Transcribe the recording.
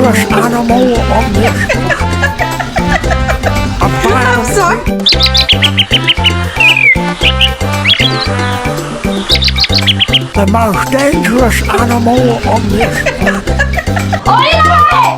dangerous animal on this planet. I'm sorry. The most dangerous animal on this planet. Hola!